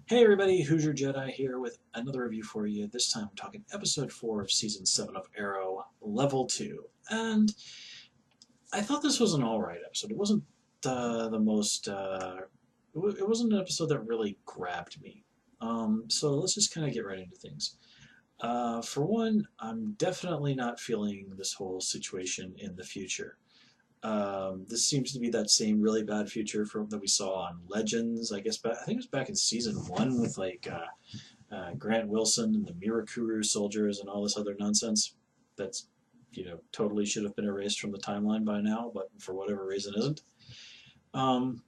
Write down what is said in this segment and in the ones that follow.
Hey everybody, Hoosier Jedi here with another review for you. This time I'm talking episode 4 of season 7 of Arrow, level 2. And I thought this was an alright episode. It wasn't the most, it wasn't an episode that really grabbed me. So let's just kind of get right into things. For one, I'm definitely not feeling this whole situation in the future. This seems to be that same really bad future that we saw on Legends. I guess I think it was back in season 1 with Grant Wilson and the Mirakuru soldiers and all this other nonsense. That's totally should have been erased from the timeline by now, but for whatever reason isn't. Um,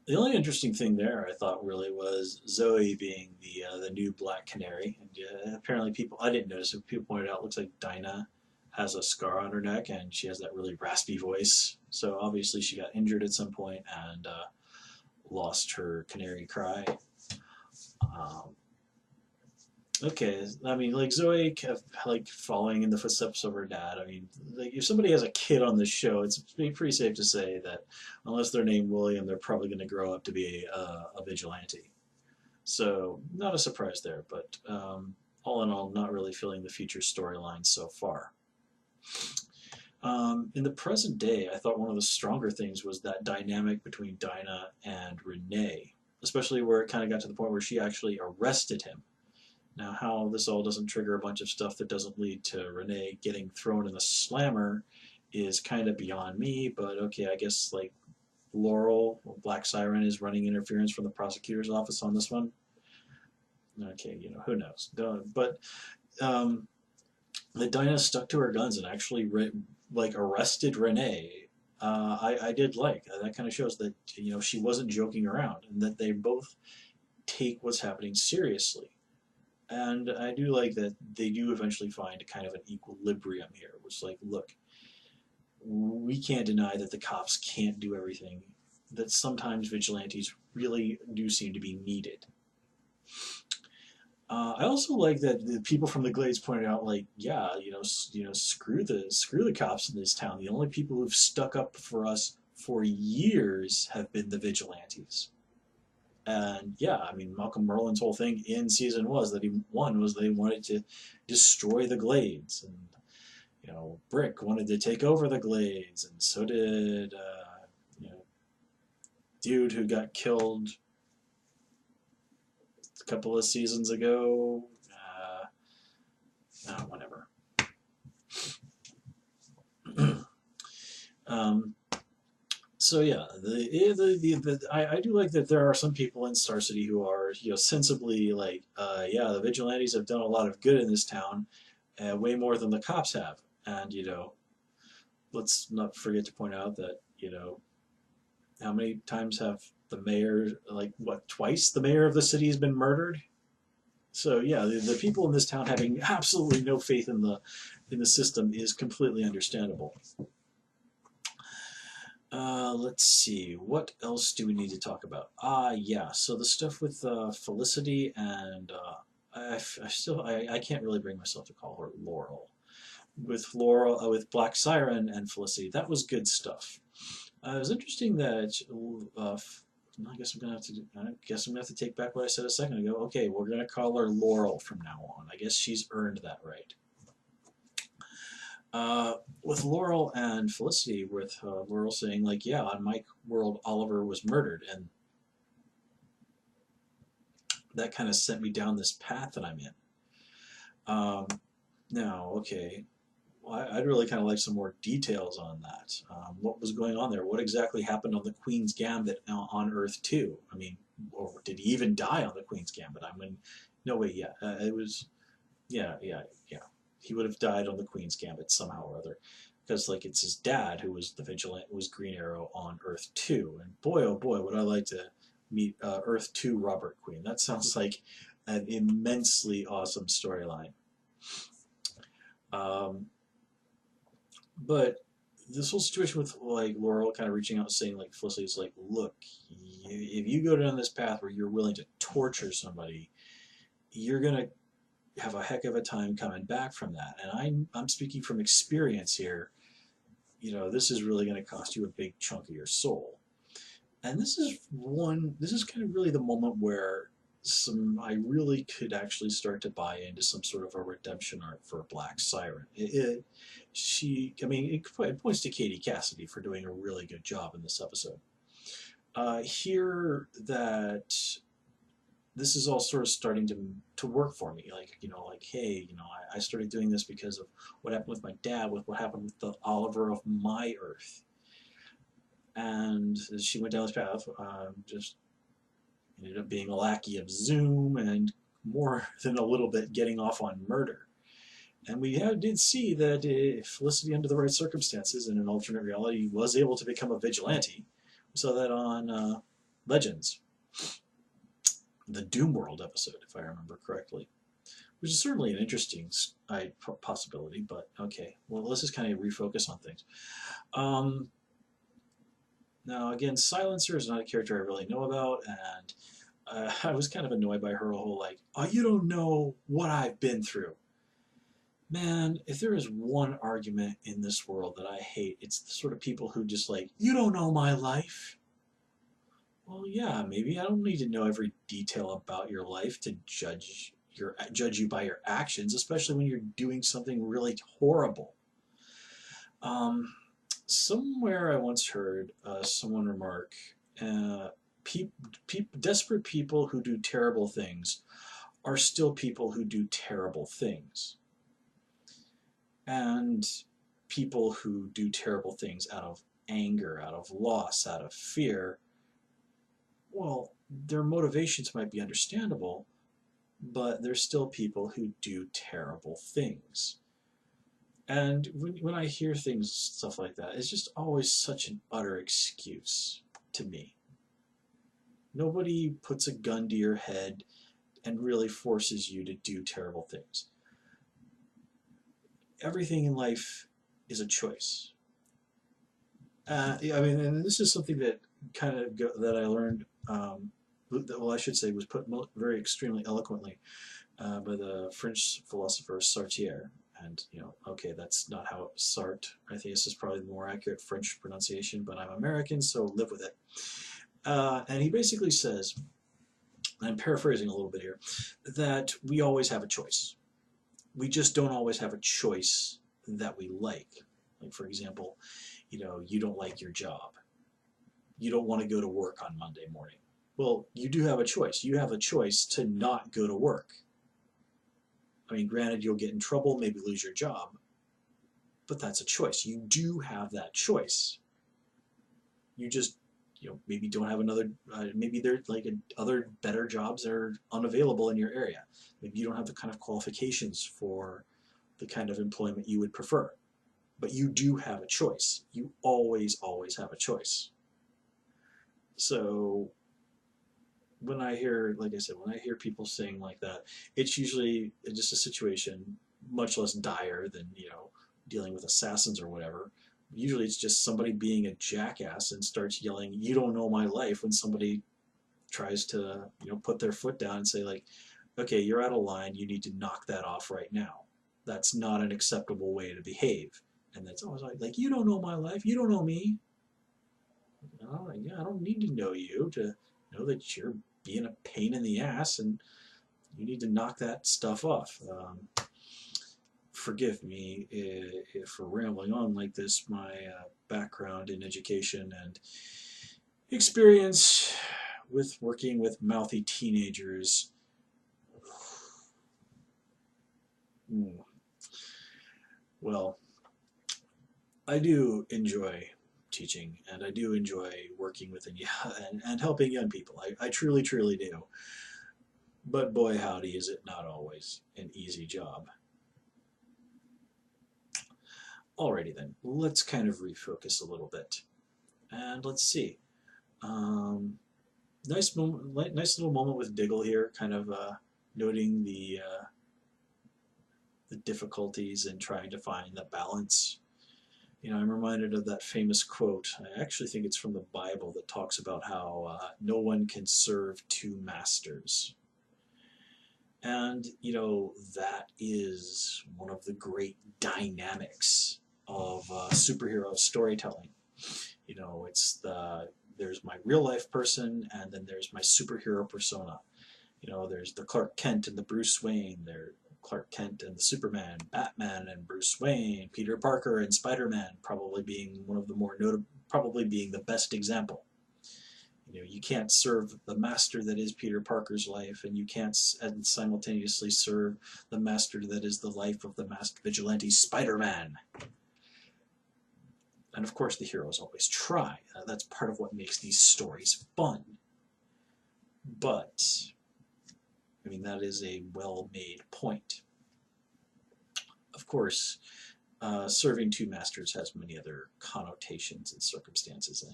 the only interesting thing there I thought really was Zoe being the new Black Canary. And apparently people I didn't notice it. People pointed out it looks like Dinah has a scar on her neck and she has that really raspy voice. So obviously she got injured at some point and lost her canary cry. Um, okay, I mean, like Zoe kept like following in the footsteps of her dad. I mean, like if somebody has a kid on this show, it's pretty safe to say that unless they're named William, they're probably going to grow up to be a vigilante. So not a surprise there, but all in all, not really feeling the future storyline so far. In the present day, I thought one of the stronger things was that dynamic between Dinah and Renee, especially where it kind of got to the point where she actually arrested him. Now, how this all doesn't trigger a bunch of stuff that doesn't lead to Renee getting thrown in the slammer is kind of beyond me, but okay, I guess like Laurel, Black Siren, is running interference from the prosecutor's office on this one. Okay, who knows? But um, that Dinah stuck to her guns and actually arrested Renee. I did like that. Kind of shows that she wasn't joking around and that they both take what's happening seriously. And I do like that they do eventually find kind of an equilibrium here. Which like, look, we can't deny that the cops can't do everything. That sometimes vigilantes really do seem to be needed. I also like that the people from the Glades pointed out, like, yeah, screw the cops in this town. The only people who've stuck up for us for years have been the vigilantes. And yeah, I mean, Malcolm Merlin's whole thing in season was that they wanted to destroy the Glades, and Brick wanted to take over the Glades, and so did dude who got killed a couple of seasons ago. Whatever. um, so yeah, I do like that there are some people in Star City who are sensibly like yeah, the vigilantes have done a lot of good in this town, way more than the cops have, and let's not forget to point out that how many times have the mayor, like what, twice the mayor of the city has been murdered. So yeah, the people in this town having absolutely no faith in the system is completely understandable. Let's see. What else do we need to talk about? Yeah. So the stuff with Felicity and I can't really bring myself to call her Laurel. With Laurel, with Black Siren and Felicity, that was good stuff. It was interesting that I guess I'm gonna have to take back what I said a second ago. Okay, we're gonna call her Laurel from now on. I guess she's earned that right. With Laurel and Felicity, with Laurel saying like, "Yeah, on my world, Oliver was murdered," and that kind of sent me down this path that I'm in. Um, Now, okay, I'd really kind of like some more details on that. What was going on there? What exactly happened on the Queen's Gambit on Earth 2? I mean, or did he even die on the Queen's Gambit? I mean, no way, yeah. It was, yeah, yeah, yeah. He would have died on the Queen's Gambit somehow or other. Because, like, it's his dad who was the Vigilant, who was Green Arrow on Earth 2. And boy, oh boy, would I like to meet Earth 2 Robert Queen. That sounds like an immensely awesome storyline. Um, But this whole situation with like Laurel kind of reaching out and saying like Felicity is like, look, if you go down this path where you're willing to torture somebody, you're gonna have a heck of a time coming back from that. And I'm speaking from experience here. This is really going to cost you a big chunk of your soul. And this is kind of really the moment where I really could actually start to buy into some sort of a redemption arc for Black Siren. I mean, it points to Katie Cassidy for doing a really good job in this episode. Here that this is all sort of starting to work for me. Like, like, hey, I started doing this because of what happened with my dad, with what happened with the Oliver of my Earth. And she went down this path, just ended up being a lackey of Zoom and more than a little bit getting off on murder. And did see that Felicity, under the right circumstances in an alternate reality, was able to become a vigilante. We saw that on Legends, the Doom World episode, if I remember correctly, which is certainly an interesting possibility. But okay, well, let's just kind of refocus on things. Now, again, Silencer is not a character I really know about, and I was kind of annoyed by her whole, like, oh, you don't know what I've been through. Man, if there is one argument in this world that I hate, it's the sort of people who just like, you don't know my life. Well, yeah, maybe I don't need to know every detail about your life to judge you by your actions, especially when you're doing something really horrible. Somewhere I once heard someone remark, desperate people who do terrible things are still people who do terrible things. And people who do terrible things out of anger, out of loss, out of fear, well, their motivations might be understandable, but they're still people who do terrible things. And when I hear stuff like that, it's just always such an utter excuse to me. Nobody puts a gun to your head and really forces you to do terrible things. Everything in life is a choice. I mean, and this is something that that I learned. Well, I should say, was put very extremely eloquently by the French philosopher Sartre. And okay, that's not how Sartre. I think this is probably the more accurate French pronunciation, but I'm American, so live with it. And he basically says, I'm paraphrasing a little bit here, that we always have a choice. We just don't always have a choice that we like. Like, for example, you don't like your job. You don't want to go to work on Monday morning. Well, you do have a choice. You have a choice to not go to work. I mean, granted, you'll get in trouble, maybe lose your job, but that's a choice. You do have that choice. You just, maybe don't have another, maybe there's like other better jobs that are unavailable in your area. Maybe you don't have the kind of qualifications for the kind of employment you would prefer. But you do have a choice. You always, always have a choice. So when I hear, like I said, when I hear people saying like that, it's usually just a situation much less dire than, dealing with assassins or whatever. Usually it's just somebody being a jackass and starts yelling, you don't know my life, when somebody tries to, put their foot down and say, like, okay, you're out of line, you need to knock that off right now. That's not an acceptable way to behave. And that's always like, you don't know my life, you don't know me. Oh, yeah, I don't need to know you to know that you're being a pain in the ass and you need to knock that stuff off. Forgive me for rambling on like this. My background in education and experience with working with mouthy teenagers. Well, I do enjoy teaching, and I do enjoy working with and helping young people. I truly, truly do. But boy, howdy, is it not always an easy job. Alrighty then, let's kind of refocus a little bit. And let's see. Nice little moment with Diggle here, kind of noting the difficulties in trying to find the balance. I'm reminded of that famous quote. I actually think it's from the Bible that talks about how no one can serve two masters. And, that is one of the great dynamics of superhero storytelling. It's there's my real life person, and then there's my superhero persona. You know, there's the Clark Kent and the Bruce Wayne. There's Clark Kent and the Superman, Batman and Bruce Wayne, Peter Parker and Spider-Man, probably being one of the more notable, probably being the best example. You know, you can't serve the master that is Peter Parker's life, and you can't simultaneously serve the master that is the life of the masked vigilante Spider-Man. And of course, the heroes always try. That's part of what makes these stories fun. But, I mean, that is a well-made point. Of course, serving two masters has many other connotations and circumstances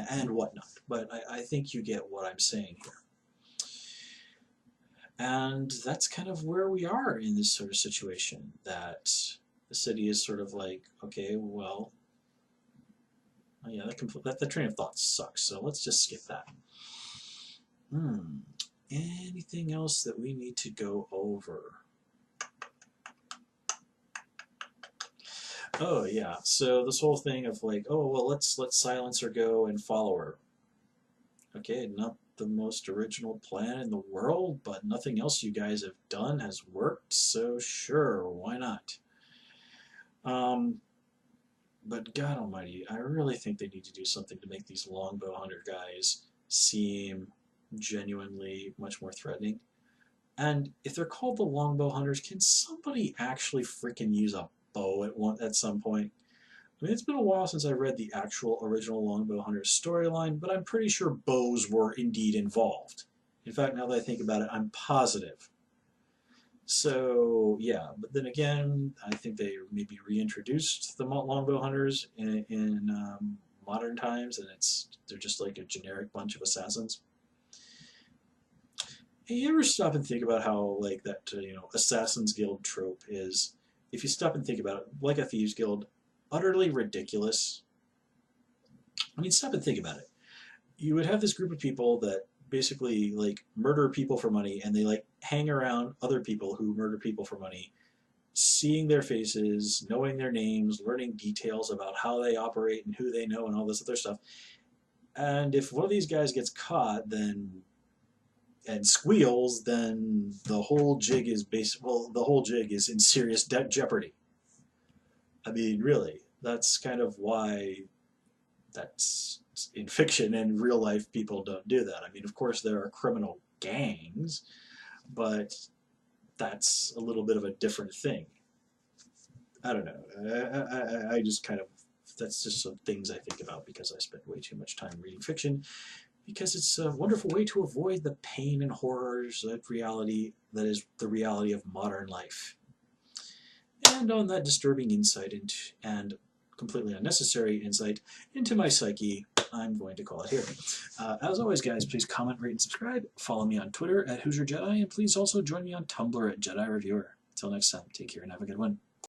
and whatnot, but I think you get what I'm saying here. And that's kind of where we are in this sort of situation, that the city is sort of like, okay, well, yeah, that train of thought sucks, so let's just skip that. Anything else that we need to go over? Oh yeah, so this whole thing of like, oh well, let's let Silencer go and follow her. Okay, not the most original plan in the world, but nothing else you guys have done has worked, so sure, why not? But God almighty, I really think they need to do something to make these Longbow Hunter guys seem genuinely much more threatening. And if they're called the Longbow Hunters, can somebody actually freaking use a bow at some point? I mean, it's been a while since I read the actual original Longbow Hunters storyline, but I'm pretty sure bows were indeed involved. In fact, now that I think about it, I'm positive. So, yeah, but then again, I think they maybe reintroduced the Longbow Hunters in modern times, and they're just like a generic bunch of assassins. Hey, you ever stop and think about how, like, that, Assassin's Guild trope is, if you stop and think about it, like a Thieves Guild, utterly ridiculous? I mean, stop and think about it. You would have this group of people that basically, like, murder people for money, and they, like, hang around other people who murder people for money, seeing their faces, knowing their names, learning details about how they operate and who they know and all this other stuff. And if one of these guys gets caught, and squeals, then the whole jig is in serious jeopardy. I mean, really, that's kind of why that's in fiction, and real life people don't do that. I mean, of course there are criminal gangs, but that's a little bit of a different thing. I don't know. I just kind of, that's just some things I think about because I spend way too much time reading fiction, because it's a wonderful way to avoid the pain and horrors of reality that is the reality of modern life. And on that disturbing insight and completely unnecessary insight into my psyche, I'm going to call it here. As always, guys, please comment, rate, and subscribe. Follow me on Twitter at Hoosier Jedi, and please also join me on Tumblr at Jedi Reviewer. Until next time, take care and have a good one.